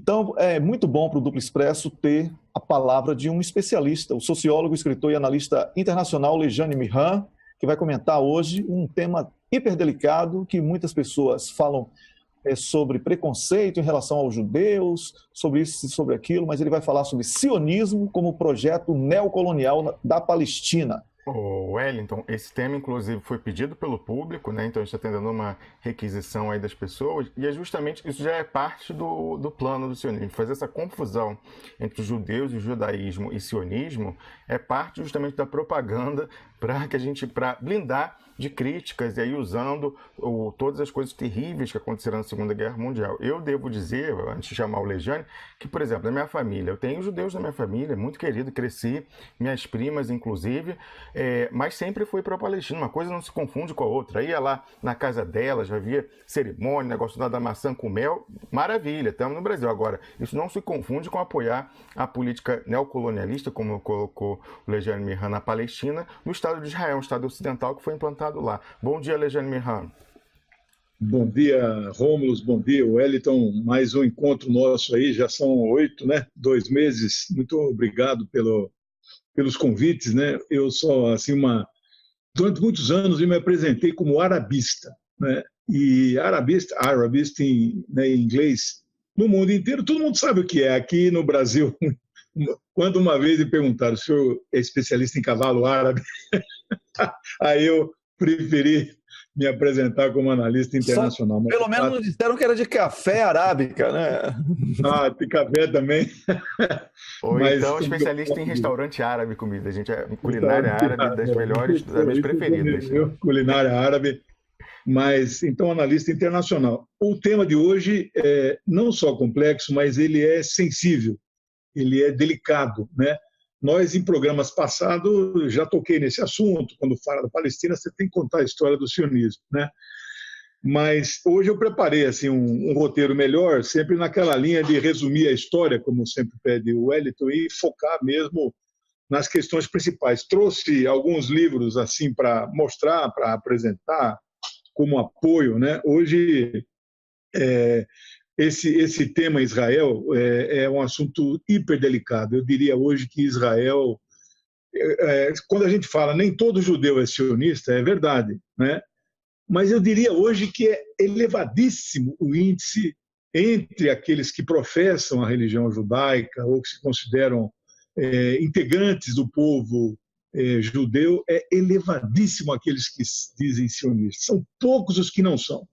Então, é muito bom para o Duplo Expresso ter a palavra de um especialista, o sociólogo, escritor e analista internacional Lejane Mirhan, que vai comentar hoje um tema hiperdelicado que muitas pessoas falam sobre preconceito em relação aos judeus, sobre isso e sobre aquilo, mas ele vai falar sobre sionismo como projeto neocolonial da Palestina. O Wellington, esse tema inclusive foi pedido pelo público, né? Então a gente está tendo uma requisição aí das pessoas, e é justamente isso, já é parte do plano do sionismo. Fazer essa confusão entre os judeus e o judaísmo e sionismo é parte justamente da propaganda para blindar de críticas, e aí usando todas as coisas terríveis que aconteceram na Segunda Guerra Mundial. Eu devo dizer, antes de chamar o Lejane, que, por exemplo, na minha família, eu tenho judeus na minha família, muito querido, cresci, minhas primas, inclusive, mas sempre fui para a Palestina. Uma coisa não se confunde com a outra. Ia lá na casa delas, já havia cerimônia, negócio da maçã com mel, maravilha, estamos no Brasil. Agora, isso não se confunde com apoiar a política neocolonialista, como colocou o Lejane Mirhan, na Palestina, no Estado de Israel, um Estado ocidental que foi implantado lá. Bom dia, Lejane Mirhan. Bom dia, Rômulo, bom dia, Wellington. Mais um encontro nosso aí, já são 8, né? 2 meses. Muito obrigado pelos convites, né? Eu sou, assim, durante muitos anos eu me apresentei como arabista, né? E arabista em inglês, no mundo inteiro, todo mundo sabe o que é. Aqui no Brasil, quando uma vez me perguntaram, o senhor é especialista em cavalo árabe? Aí eu preferi me apresentar como analista internacional. Mas, pelo menos disseram que era de café arábica, né? Ah, de café também. Ou mas, então especialista em restaurante árabe, comida. A gente é culinária árabe das melhores, das minhas preferidas. Culinária árabe, mas então analista internacional. O tema de hoje é não só complexo, mas ele é sensível, ele é delicado, né? Nós, em programas passados, já toquei nesse assunto. Quando fala da Palestina, você tem que contar a história do sionismo, né? Mas hoje eu preparei assim, um roteiro melhor, sempre naquela linha de resumir a história, como sempre pede o Wellington, e focar mesmo nas questões principais. Trouxe alguns livros assim para mostrar, para apresentar como apoio, né? Hoje, esse tema Israel é um assunto hiperdelicado. Eu diria hoje que Israel, quando a gente fala nem todo judeu é sionista, é verdade, né? Mas eu diria hoje que é elevadíssimo o índice entre aqueles que professam a religião judaica ou que se consideram integrantes do povo judeu, é elevadíssimo aqueles que dizem sionistas. São poucos os que não são.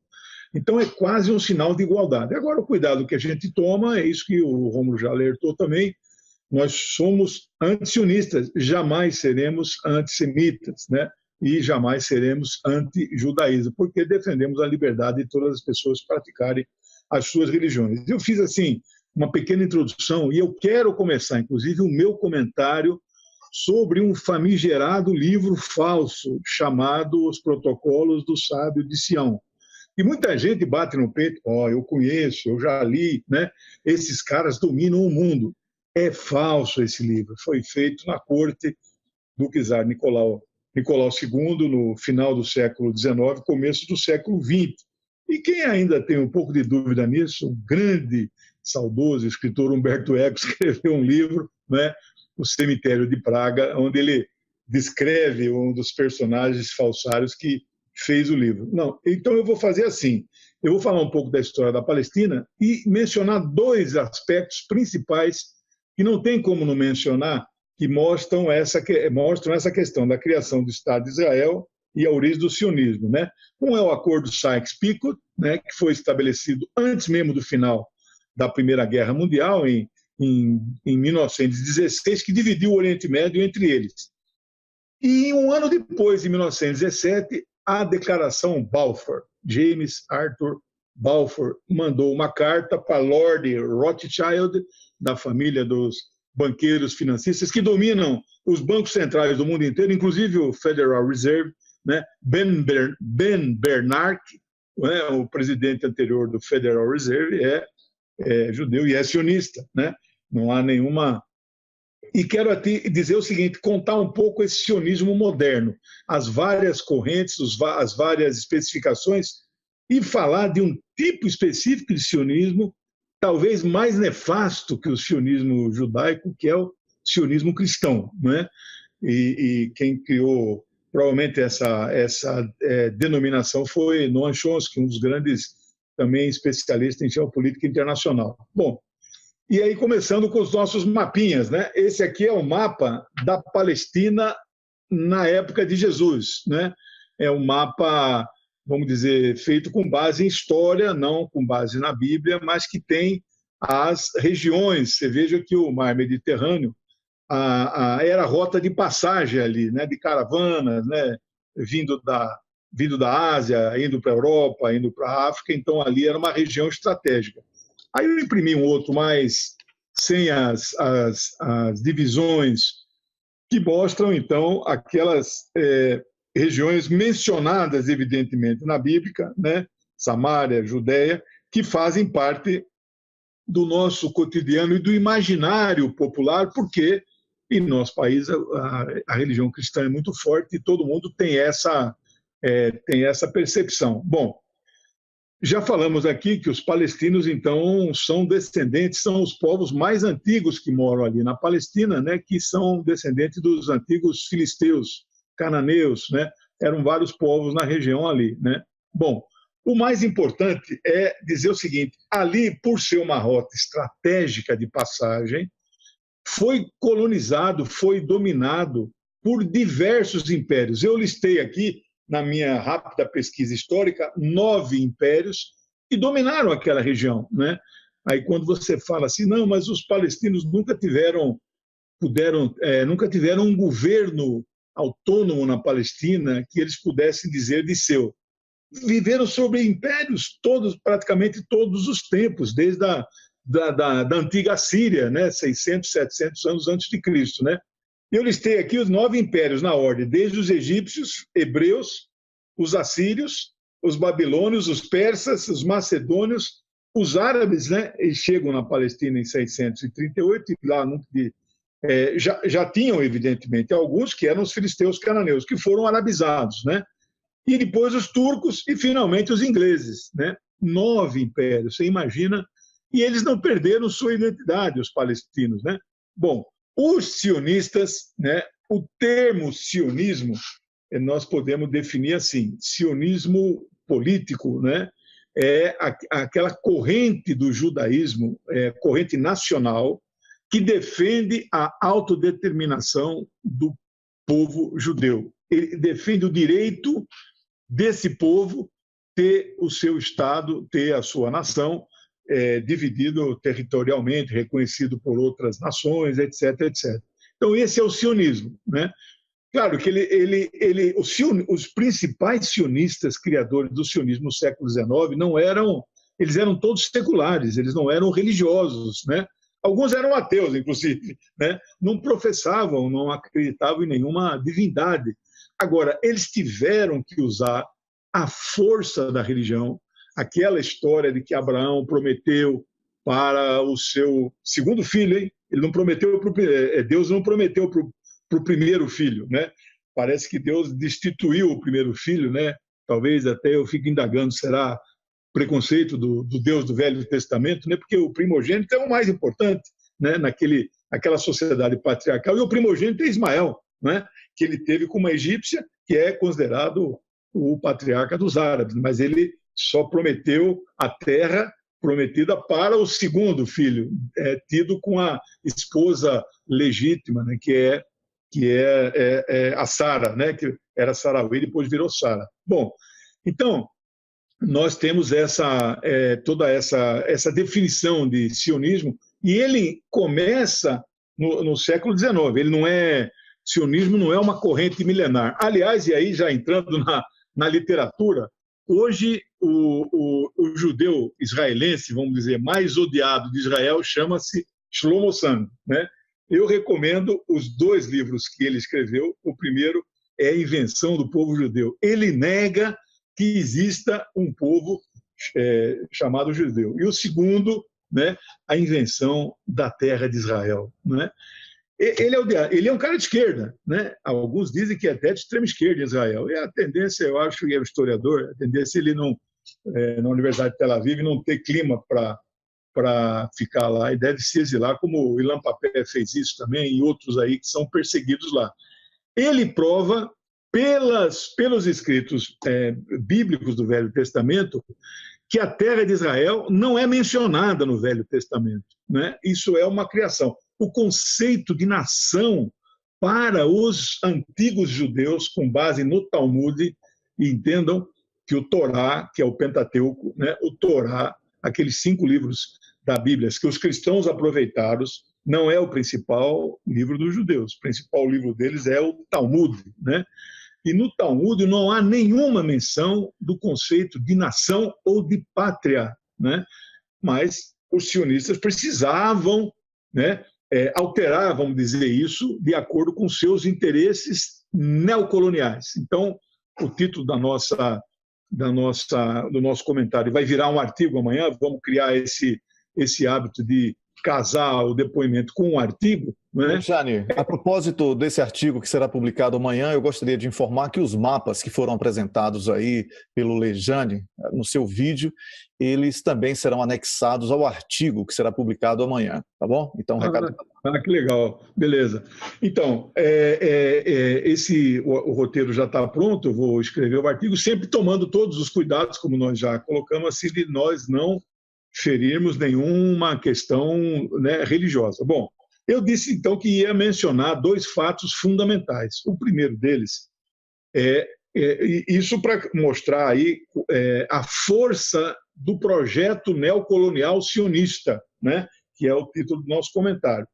Então, é quase um sinal de igualdade. Agora, o cuidado que a gente toma é isso que o Rômulo já alertou também. Nós somos antisionistas, jamais seremos antissemitas, né? E jamais seremos anti-judaísmo, porque defendemos a liberdade de todas as pessoas praticarem as suas religiões. Eu fiz, assim, uma pequena introdução e eu quero começar, inclusive, o meu comentário sobre um famigerado livro falso chamado Os Protocolos do Sábio de Sião. E muita gente bate no peito, eu conheço, eu já li, né? Esses caras dominam o mundo. É falso esse livro, foi feito na corte do czar Nicolau II, no final do século XIX, começo do século XX. E quem ainda tem um pouco de dúvida nisso, o grande, saudoso escritor Humberto Eco escreveu um livro, né? O Cemitério de Praga, onde ele descreve um dos personagens falsários que fez o livro. Não, então eu vou fazer assim, eu vou falar um pouco da história da Palestina e mencionar 2 aspectos principais que não tem como não mencionar, que mostram essa questão da criação do Estado de Israel e a origem do sionismo, né? Um é o Acordo Sykes-Picot, né, que foi estabelecido antes mesmo do final da Primeira Guerra Mundial, em 1916, que dividiu o Oriente Médio entre eles. E um ano depois, em 1917, a Declaração Balfour. James Arthur Balfour mandou uma carta para Lord Rothschild, da família dos banqueiros financistas que dominam os bancos centrais do mundo inteiro, inclusive o Federal Reserve, né? Ben Bernanke, né? O presidente anterior do Federal Reserve, é judeu e é sionista, né? Não há nenhuma... E quero dizer o seguinte, contar um pouco esse sionismo moderno, as várias correntes, as várias especificações, e falar de um tipo específico de sionismo talvez mais nefasto que o sionismo judaico, que é o sionismo cristão, né? E quem criou provavelmente essa denominação foi Noam Chomsky, um dos grandes também especialistas em geopolítica internacional. Bom, e aí começando com os nossos mapinhas, né? Esse aqui é o mapa da Palestina na época de Jesus, né? É um mapa, vamos dizer, feito com base em história, não com base na Bíblia, mas que tem as regiões. Você veja que o mar Mediterrâneo era a rota de passagem ali, né, de caravanas, né, vindo da Ásia, indo para a Europa, indo para a África, então ali era uma região estratégica. Aí eu imprimi um outro mais sem as divisões que mostram, então, aquelas regiões mencionadas, evidentemente, na Bíblia, né, Samária, Judéia, que fazem parte do nosso cotidiano e do imaginário popular, porque em nosso país a religião cristã é muito forte e todo mundo tem essa percepção. Bom, já falamos aqui que os palestinos, então, são descendentes, são os povos mais antigos que moram ali na Palestina, né, que são descendentes dos antigos filisteus, cananeus, né, eram vários povos na região ali, né. Bom, o mais importante é dizer o seguinte, ali, por ser uma rota estratégica de passagem, foi colonizado, foi dominado por diversos impérios. Eu listei aqui, na minha rápida pesquisa histórica, 9 impérios que dominaram aquela região, né? Aí quando você fala assim, não, mas os palestinos nunca tiveram um governo autônomo na Palestina que eles pudessem dizer de seu. Viveram sobre impérios praticamente todos os tempos, desde da antiga Síria, né, 600, 700 anos antes de Cristo, né? Eu listei aqui os 9 impérios na ordem, desde os egípcios, hebreus, os assírios, os babilônios, os persas, os macedônios, os árabes, né? Eles chegam na Palestina em 638 e lá já tinham, evidentemente, alguns que eram os filisteus cananeus, que foram arabizados, né? E depois os turcos e, finalmente, os ingleses, né? 9 impérios, você imagina. E eles não perderam sua identidade, os palestinos, né? Bom, os sionistas, né? O termo sionismo, nós podemos definir assim, sionismo político, né? É aquela corrente do judaísmo, corrente nacional, que defende a autodeterminação do povo judeu. Ele defende o direito desse povo ter o seu Estado, ter a sua nação, dividido territorialmente, reconhecido por outras nações, etc, etc. Então, esse é o sionismo, né? Claro que os principais sionistas, criadores do sionismo no século XIX, eles eram todos seculares, eles não eram religiosos, né? Alguns eram ateus, inclusive, né? Não professavam, não acreditavam em nenhuma divindade. Agora, eles tiveram que usar a força da religião, aquela história de que Abraão prometeu para o seu segundo filho, hein? Ele não prometeu Deus não prometeu para o primeiro filho, né? Parece que Deus destituiu o primeiro filho, né? Talvez até eu fique indagando, será preconceito do Deus do Velho Testamento, né? Porque o primogênito é o mais importante, né? Naquela sociedade patriarcal, e o primogênito é Ismael, né? Que ele teve com uma egípcia, que é considerado o patriarca dos árabes, mas ele só prometeu a terra prometida para o segundo filho, tido com a esposa legítima, né, que é a Sara, né, que era Sarauí, depois virou Sara. Bom, então, nós temos toda essa definição de sionismo, e ele começa no século XIX. Sionismo não é uma corrente milenar. Aliás, e aí já entrando na literatura, hoje o judeu israelense, vamos dizer, mais odiado de Israel, chama-se Shlomo Sand, né? Eu recomendo os 2 livros que ele escreveu. O primeiro é A Invenção do Povo Judeu. Ele nega que exista um povo chamado judeu. E o segundo, né, A Invenção da Terra de Israel, né? Ele é um cara de esquerda, né? Alguns dizem que é até de extrema esquerda em Israel. E a tendência, eu acho, e é o historiador, a tendência ele não, na Universidade de Tel Aviv, não ter clima para para ficar lá e deve se exilar, como o Ilan Papé fez isso também e outros aí que são perseguidos lá. Ele prova pelos escritos bíblicos do Velho Testamento que a terra de Israel não é mencionada no Velho Testamento, né? Isso é uma criação. O conceito de nação para os antigos judeus, com base no Talmud, e entendam que o Torá, que é o Pentateuco, né? O Torá, aqueles 5 livros da Bíblia que os cristãos aproveitaram, não é o principal livro dos judeus. O principal livro deles é o Talmud, né? E no Talmud não há nenhuma menção do conceito de nação ou de pátria, né? Mas os sionistas precisavam, né, alterar, vamos dizer isso, de acordo com seus interesses neocoloniais. Então, o título do nosso comentário vai virar um artigo amanhã, vamos criar esse hábito de casar o depoimento com um artigo. Né? Jane, a propósito desse artigo que será publicado amanhã, eu gostaria de informar que os mapas que foram apresentados aí pelo Lejane no seu vídeo, eles também serão anexados ao artigo que será publicado amanhã, tá bom? Então, recado. Que legal, beleza. Então, o roteiro já está pronto, eu vou escrever o artigo, sempre tomando todos os cuidados, como nós já colocamos, assim, de nós não ferirmos nenhuma questão, né, religiosa. Bom, eu disse então que ia mencionar 2 fatos fundamentais. O primeiro deles isso para mostrar aí a força do projeto neocolonial sionista, né, que é o título do nosso comentário.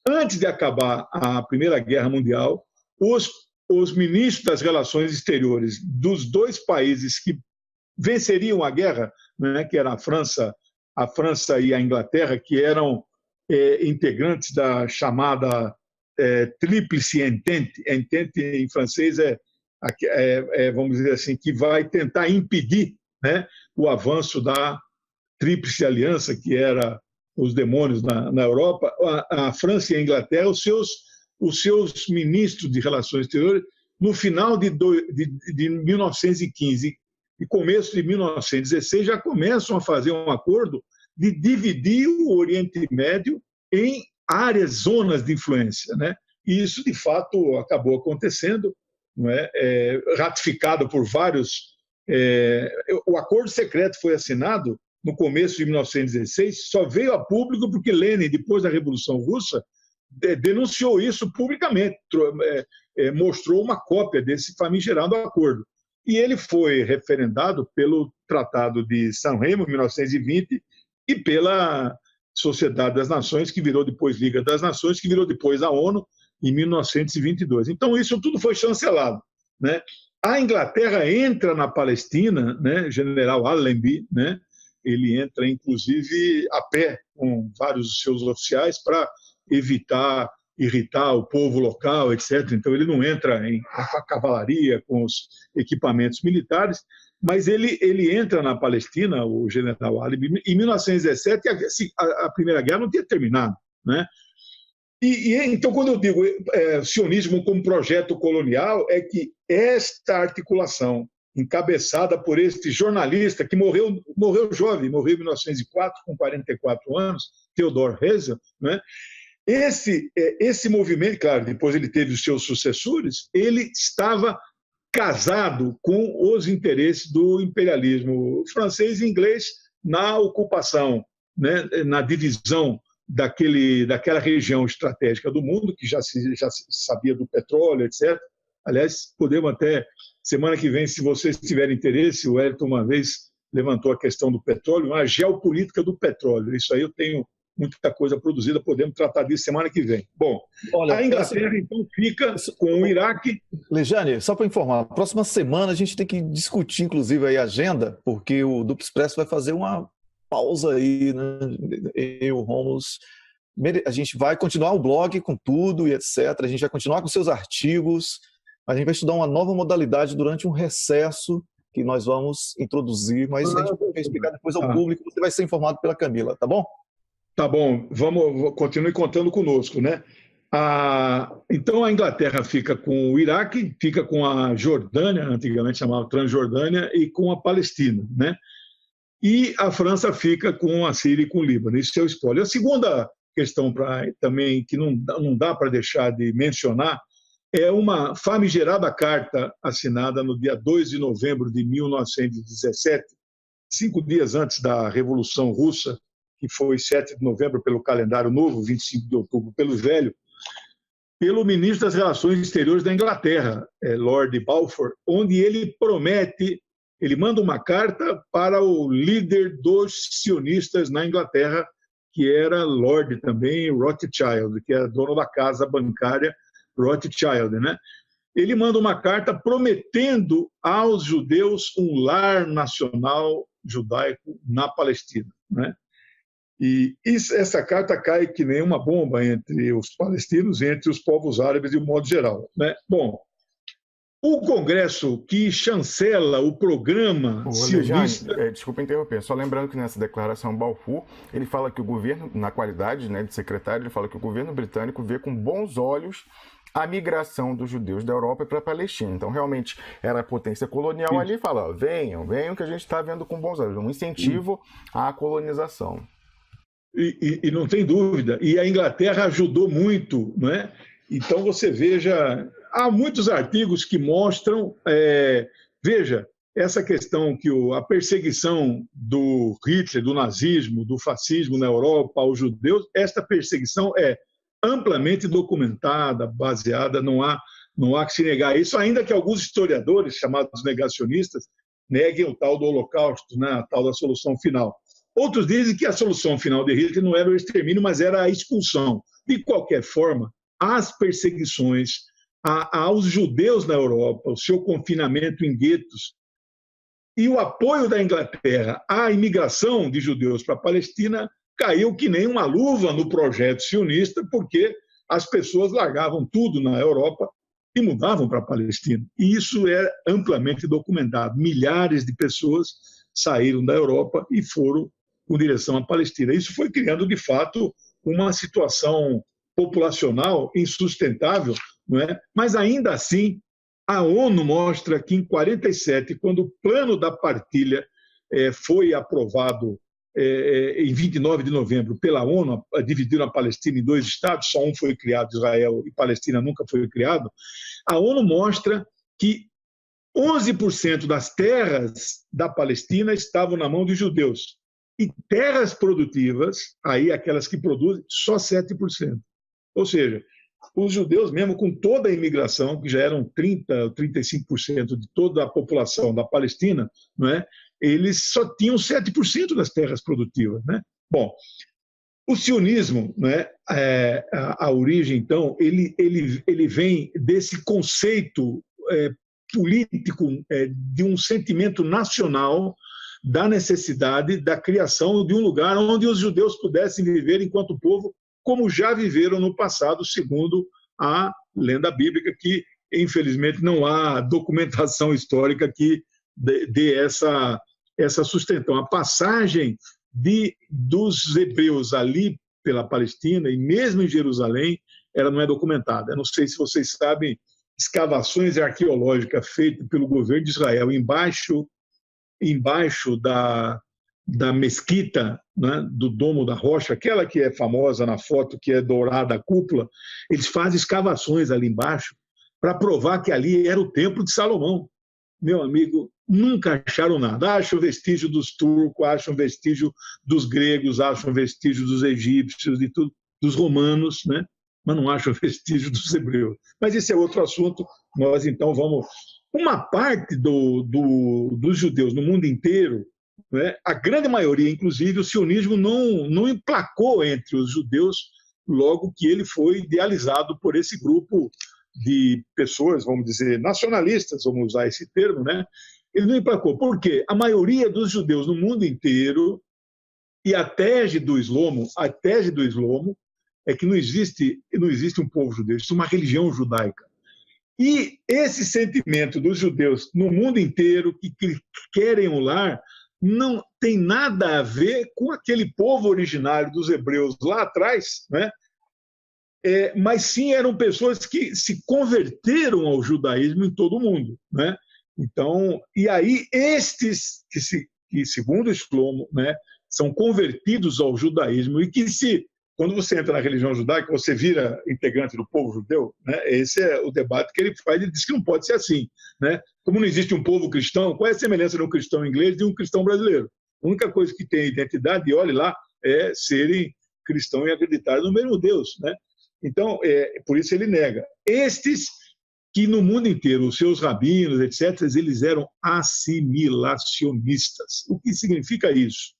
Antes de acabar a Primeira Guerra Mundial, os ministros das Relações Exteriores dos 2 países que venceriam a guerra, né, que era a França e a Inglaterra, que eram integrantes da chamada Tríplice Entente. Entente em francês vamos dizer assim, que vai tentar impedir, né, o avanço da Tríplice Aliança, que era os demônios na Europa. A França e a Inglaterra, os seus ministros de Relações Exteriores, no final de 1915 e começo de 1916, já começam a fazer um acordo de dividir o Oriente Médio em áreas, zonas de influência, né? E isso, de fato, acabou acontecendo, não é? Ratificado por vários... o acordo secreto foi assinado no começo de 1916, só veio a público porque Lenin, depois da Revolução Russa, denunciou isso publicamente, mostrou uma cópia desse famigerado acordo. E ele foi referendado pelo Tratado de São Remo, em 1920, e pela Sociedade das Nações, que virou depois Liga das Nações, que virou depois a ONU, em 1922. Então, isso tudo foi chancelado, né? A Inglaterra entra na Palestina, né? General Allenby, né? Ele entra, inclusive, a pé, com vários dos seus oficiais, para evitar irritar o povo local, etc. Então, ele não entra com a cavalaria, com os equipamentos militares, mas ele entra na Palestina, o general Allenby, em 1917, a Primeira Guerra não tinha terminado, né? Então, quando eu digo sionismo como projeto colonial, é que esta articulação, encabeçada por este jornalista que morreu jovem, morreu em 1904, com 44 anos, Theodor Herzl, né? Esse movimento, claro, depois ele teve os seus sucessores, ele estava casado com os interesses do imperialismo francês e inglês na ocupação, né, na divisão daquela região estratégica do mundo, que já se sabia do petróleo, etc. Aliás, podemos até, semana que vem, se vocês tiverem interesse, o Elton uma vez levantou a questão do petróleo, a geopolítica do petróleo. Isso aí eu tenho muita coisa produzida, podemos tratar disso semana que vem. Bom, olha, a Inglaterra, então, fica com o Iraque... Lejane, só para informar, próxima semana a gente tem que discutir, inclusive, aí a agenda, porque o Duplo Expresso vai fazer uma pausa aí, né? Eu, o Romulus, a gente vai continuar o blog com tudo e etc. A gente vai continuar com seus artigos, a gente vai estudar uma nova modalidade durante um recesso que nós vamos introduzir, mas a gente vai explicar depois ao público, você vai ser informado pela Camila, tá bom? Tá bom, continue contando conosco, né? Então a Inglaterra fica com o Iraque, fica com a Jordânia, antigamente chamava Transjordânia, e com a Palestina, né? e a França fica com a Síria e com o Líbano. Isso é o espólio. A segunda questão também que não dá para deixar de mencionar é uma famigerada carta assinada no dia 2 de novembro de 1917, 5 dias antes da Revolução Russa, que foi 7 de novembro pelo calendário novo, 25 de outubro pelo velho, pelo ministro das Relações Exteriores da Inglaterra, Lord Balfour, onde ele promete, ele manda uma carta para o líder dos sionistas na Inglaterra, que era Lord também Rothschild, que era dono da casa bancária Rothschild, né? Ele manda uma carta prometendo aos judeus um lar nacional judaico na Palestina, né? E essa carta cai que nem uma bomba entre os palestinos e entre os povos árabes de um modo geral, né? Bom, o Congresso que chancela o programa sionista... Desculpa interromper, só lembrando que nessa declaração Balfour, ele fala que o governo, na qualidade, né, de secretário, ele fala que o governo britânico vê com bons olhos a migração dos judeus da Europa para a Palestina. Então, realmente, era a potência colonial ali e fala, venham que a gente está vendo com bons olhos, um incentivo à colonização. E não tem dúvida. E a Inglaterra ajudou muito, não é? Então, você veja, há muitos artigos que mostram, veja, essa questão que a perseguição do Hitler, do nazismo, do fascismo na Europa aos judeus, esta perseguição é amplamente documentada, baseada, não há que se negar isso, ainda que alguns historiadores, chamados negacionistas, neguem o tal do Holocausto, né, a tal da solução final. Outros dizem que a solução final de Hitler não era o extermínio, mas era a expulsão. De qualquer forma, as perseguições aos judeus na Europa, o seu confinamento em guetos e o apoio da Inglaterra à imigração de judeus para a Palestina caiu que nem uma luva no projeto sionista, porque as pessoas largavam tudo na Europa e mudavam para a Palestina. E isso é amplamente documentado. Milhares de pessoas saíram da Europa e foram com direção à Palestina. Isso foi criando, de fato, uma situação populacional insustentável, não é? Mas, ainda assim, a ONU mostra que, em 1947, quando o plano da partilha foi aprovado em 29 de novembro pela ONU, dividindo a Palestina em 2 estados, só um foi criado, Israel, e Palestina nunca foi criado, a ONU mostra que 11% das terras da Palestina estavam na mão de judeus. E terras produtivas, aí aquelas que produzem, só 7%. Ou seja, os judeus, mesmo com toda a imigração, que já eram 30%, 35% de toda a população da Palestina, não é? Eles só tinham 7% das terras produtivas, né? Bom, o sionismo, né, a origem, então, ele vem desse conceito político de um sentimento nacional da necessidade da criação de um lugar onde os judeus pudessem viver enquanto povo, como já viveram no passado, segundo a lenda bíblica, que, infelizmente, não há documentação histórica que dê essa sustentação. A passagem dos hebreus ali pela Palestina, e mesmo em Jerusalém, ela não é documentada. Eu não sei se vocês sabem, escavações arqueológicas feitas pelo governo de Israel embaixo da mesquita, né, do Domo da Rocha, aquela que é famosa na foto, que é dourada a cúpula, eles fazem escavações ali embaixo para provar que ali era o Templo de Salomão. Meu amigo, nunca acharam nada. Acham vestígio dos turcos, acham vestígio dos gregos, acham vestígio dos egípcios, de tudo, dos romanos, né? Mas não acham vestígio dos hebreus. Mas esse é outro assunto. Nós, então, vamos... Uma parte dos judeus no mundo inteiro, né, a grande maioria, inclusive, o sionismo não emplacou entre os judeus logo que ele foi idealizado por esse grupo de pessoas, vamos dizer, nacionalistas, vamos usar esse termo, né? Ele não emplacou. Por quê? A maioria dos judeus no mundo inteiro, e a tese do Islamo é que não existe um povo judeu, existe uma religião judaica. E esse sentimento dos judeus no mundo inteiro que querem um lar não tem nada a ver com aquele povo originário dos hebreus lá atrás, né? Mas sim eram pessoas que se converteram ao judaísmo em todo o mundo, né? Então, e aí estes que, segundo Shlomo, né, são convertidos ao judaísmo e que quando você entra na religião judaica, você vira integrante do povo judeu, né? Esse é o debate que ele faz, ele diz que não pode ser assim, né? Como não existe um povo cristão, qual é a semelhança de um cristão inglês e de um cristão brasileiro? A única coisa que tem identidade, e olhe lá, é serem cristãos e acreditarem no mesmo Deus, né? Então, por isso ele nega. Estes que no mundo inteiro, os seus rabinos, etc., eles eram assimilacionistas. O que significa isso?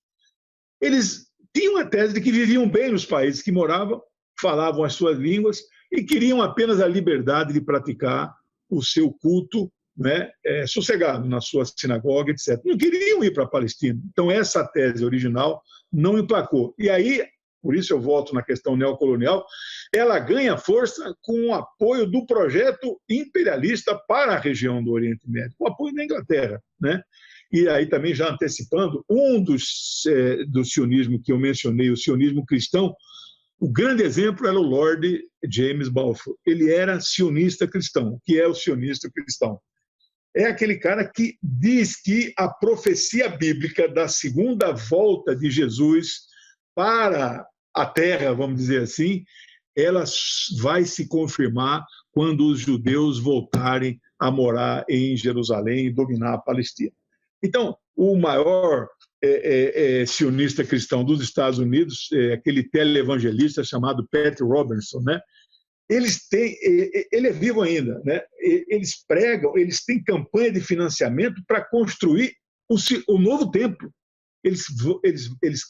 Eles tinham a tese de que viviam bem nos países que moravam, falavam as suas línguas e queriam apenas a liberdade de praticar o seu culto, né, sossegado na sua sinagoga, etc. Não queriam ir para a Palestina. Então, essa tese original não emplacou. E aí, por isso eu volto na questão neocolonial, ela ganha força com o apoio do projeto imperialista para a região do Oriente Médio, com o apoio da Inglaterra, né? E aí também já antecipando, do sionismo que eu mencionei, o sionismo cristão, o grande exemplo era o Lord James Balfour. Ele era sionista cristão. O que é o sionista cristão? É aquele cara que diz que a profecia bíblica da segunda volta de Jesus para a Terra, vamos dizer assim, ela vai se confirmar quando os judeus voltarem a morar em Jerusalém e dominar a Palestina. Então, o maior sionista cristão dos Estados Unidos, aquele televangelista chamado Pat Robertson, né? Ele é vivo ainda, né? Eles pregam, eles têm campanha de financiamento para construir o novo templo. Eles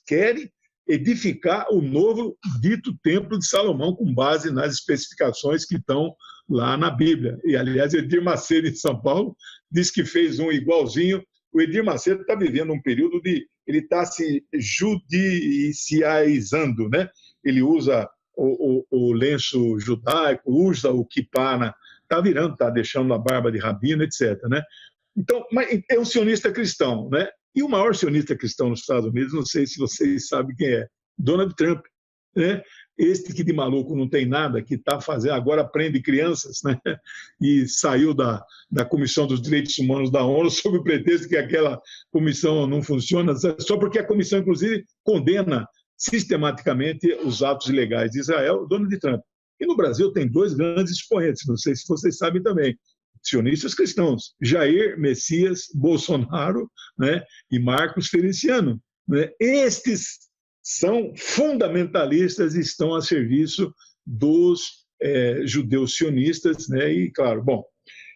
querem edificar o novo dito Templo de Salomão com base nas especificações que estão lá na Bíblia. E, aliás, Edir Macedo, em São Paulo, diz que fez um igualzinho. O Edir Macedo está vivendo um período ele está se judiciaizando, né? Ele usa o lenço judaico, usa o kippah, está deixando a barba de rabino, etc., né? Então, mas é um sionista cristão, né? E o maior sionista cristão nos Estados Unidos, não sei se vocês sabem quem é, Donald Trump, né? Este que de maluco não tem nada, que está fazendo, agora prende crianças, né? E saiu da Comissão dos Direitos Humanos da ONU sob o pretexto que aquela comissão não funciona, só porque a comissão, inclusive, condena sistematicamente os atos ilegais de Israel, Donald Trump. E no Brasil tem dois grandes expoentes, não sei se vocês sabem também, sionistas cristãos, Jair Messias Bolsonaro, né, e Marcos Feliciano. Né? Estes são fundamentalistas e estão a serviço dos judeus sionistas, né? E claro, bom.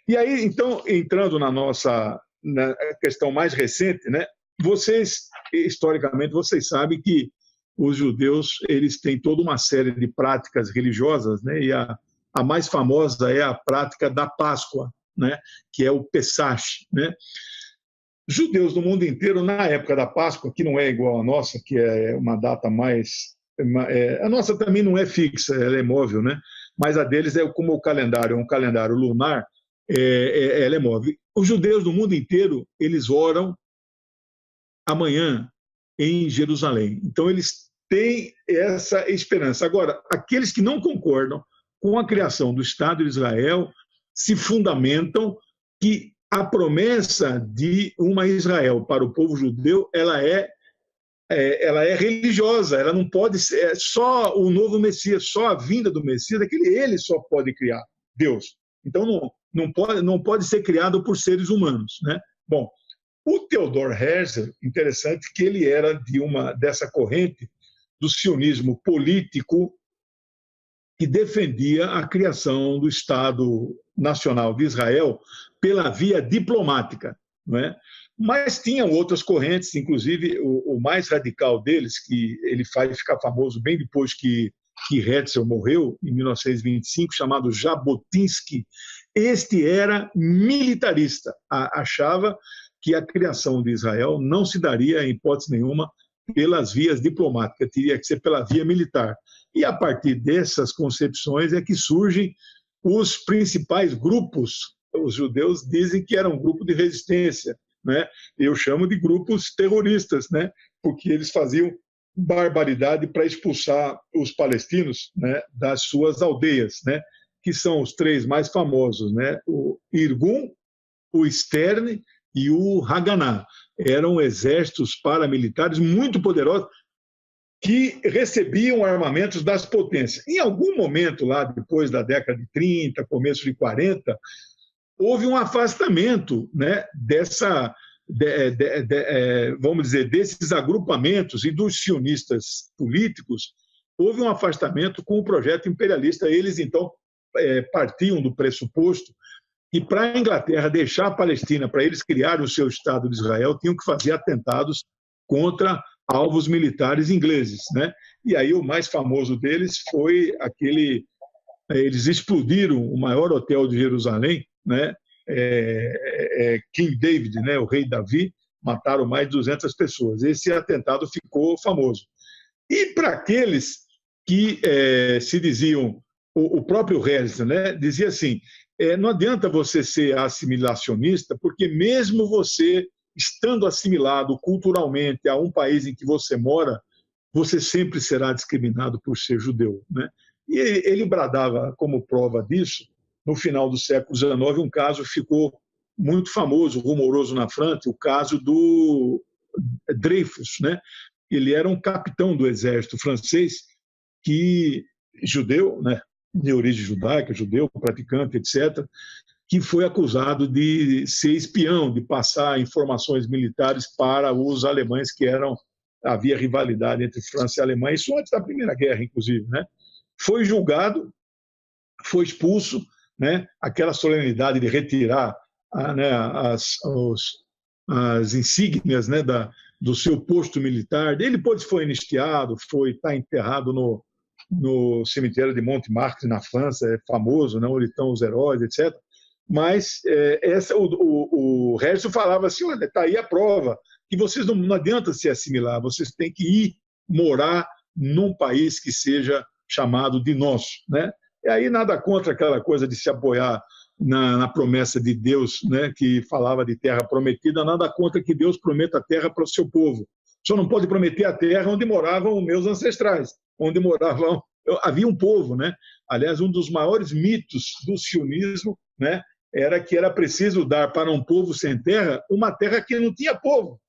E aí, então, entrando na questão mais recente, né? Historicamente, vocês sabem que os judeus eles têm toda uma série de práticas religiosas, né? E a mais famosa é a prática da Páscoa, né? Que é o Pesach, né? Judeus do mundo inteiro, na época da Páscoa, que não é igual à nossa, que é uma data mais... a nossa também não é fixa, ela é móvel, né? Mas a deles é como o calendário, é um calendário lunar, ela é móvel. Os judeus do mundo inteiro, eles oram amanhã em Jerusalém. Então, eles têm essa esperança. Agora, aqueles que não concordam com a criação do Estado de Israel se fundamentam que a promessa de uma Israel para o povo judeu, ela é religiosa, ela não pode ser só o novo Messias, só a vinda do Messias, ele só pode criar, Deus. Então não pode ser criado por seres humanos, né? Bom, o Theodor Herzl, interessante que ele era dessa corrente do sionismo político que defendia a criação do Estado Nacional de Israel pela via diplomática, não é? Mas tinham outras correntes, inclusive o mais radical deles, que ele faz ficar famoso bem depois que Herzl morreu, em 1925, chamado Jabotinsky. Este era militarista, achava que a criação de Israel não se daria, em hipótese nenhuma, pelas vias diplomáticas, teria que ser pela via militar. E a partir dessas concepções é que surgem os principais grupos. Os judeus dizem que era um grupo de resistência, né? Eu chamo de grupos terroristas, né? Porque eles faziam barbaridade para expulsar os palestinos, né, das suas aldeias, né? Que são os três mais famosos, né? O Irgun, o Stern e o Haganah. eram exércitos paramilitares muito poderosos que recebiam armamentos das potências. Em algum momento, lá depois da década de 30, começo de 40, houve um afastamento, né, vamos dizer, desses agrupamentos e dos sionistas políticos. Houve um afastamento com o projeto imperialista. Eles, então, partiam do pressuposto que, para a Inglaterra deixar a Palestina, para eles criarem o seu Estado de Israel, tinham que fazer atentados contra alvos militares ingleses, né? E aí o mais famoso deles foi aquele... Eles explodiram o maior hotel de Jerusalém, né? King David, né? O rei Davi, mataram mais de 200 pessoas. Esse atentado ficou famoso. E para aqueles que se diziam... O próprio Herzl, né, dizia assim, não adianta você ser assimilacionista, porque mesmo você estando assimilado culturalmente a um país em que você mora, você sempre será discriminado por ser judeu, né? E ele bradava como prova disso, no final do século XIX, um caso ficou muito famoso, rumoroso na França, o caso do Dreyfus, né? Ele era um capitão do exército francês, que judeu, né, de origem judaica, judeu, praticante, etc., que foi acusado de ser espião, de passar informações militares para os alemães, havia rivalidade entre França e Alemanha, isso antes da Primeira Guerra, inclusive, né? Foi julgado, foi expulso, né? Aquela solenidade de retirar né, as insígnias, né, do seu posto militar. Ele depois foi anistiado, está enterrado no cemitério de Montmartre, na França, é famoso, né, onde estão os heróis, etc. Mas o Herzl falava assim, olha, está aí a prova, que vocês não adianta se assimilar, vocês têm que ir morar num país que seja chamado de nosso, né? E aí nada contra aquela coisa de se apoiar na promessa de Deus, né, que falava de terra prometida, nada contra que Deus prometa a terra para o seu povo. Só não pode prometer a terra onde moravam os meus ancestrais, onde moravam... Havia um povo, né? Aliás, um dos maiores mitos do sionismo, né, era que era preciso dar para um povo sem terra uma terra que não tinha povo.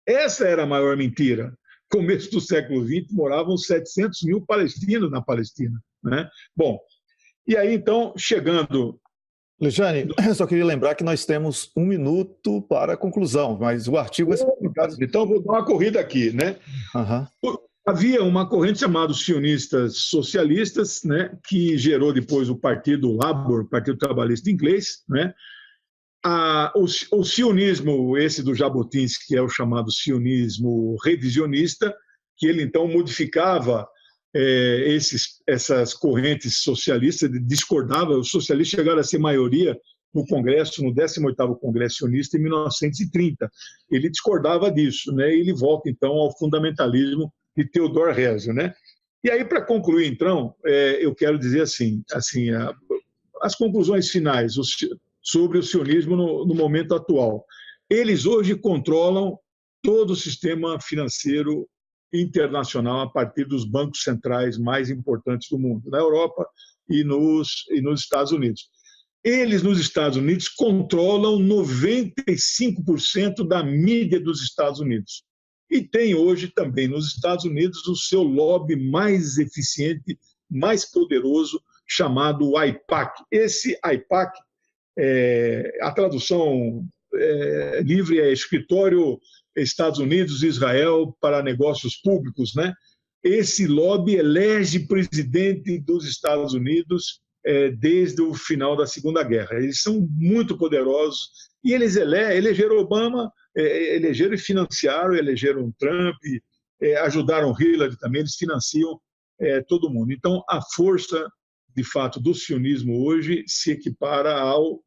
Essa era a maior mentira. Começo do século XX, moravam 700 mil palestinos na Palestina, né? Bom, e aí, então, chegando... Lejane, eu só queria lembrar que nós temos 1 minuto para a conclusão, mas o artigo é publicado. Então, vou dar uma corrida aqui, né? Uhum. Havia uma corrente chamada sionistas socialistas, né, que gerou depois o Partido Labour, Partido Trabalhista Inglês, né? O sionismo, esse do Jabotinsky, que é o chamado sionismo revisionista, que ele então modificava essas correntes socialistas, discordava, os socialistas chegaram a ser maioria no Congresso, no 18º Congresso Sionista, em 1930. Ele discordava disso, né? E ele volta então ao fundamentalismo de Theodor Herzl, né? E aí, para concluir, então, eu quero dizer assim as conclusões finais sobre o sionismo no momento atual. Eles hoje controlam todo o sistema financeiro internacional a partir dos bancos centrais mais importantes do mundo, na Europa e nos Estados Unidos. Eles, nos Estados Unidos, controlam 95% da mídia dos Estados Unidos. E tem hoje também nos Estados Unidos o seu lobby mais eficiente, mais poderoso, chamado AIPAC. Esse AIPAC, a tradução livre é Escritório Estados Unidos e Israel para Negócios Públicos, né? Esse lobby elege presidente dos Estados Unidos desde o final da Segunda Guerra. Eles são muito poderosos e eles elegeram Obama, elegeram e financiaram, elegeram Trump, ajudaram Hillary também, eles financiam todo mundo. Então, a força, de fato, do sionismo hoje se equipara ao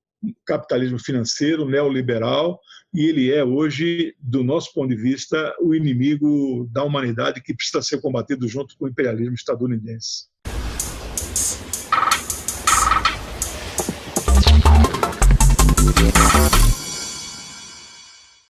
capitalismo financeiro neoliberal, e ele é hoje, do nosso ponto de vista, o inimigo da humanidade que precisa ser combatido junto com o imperialismo estadunidense.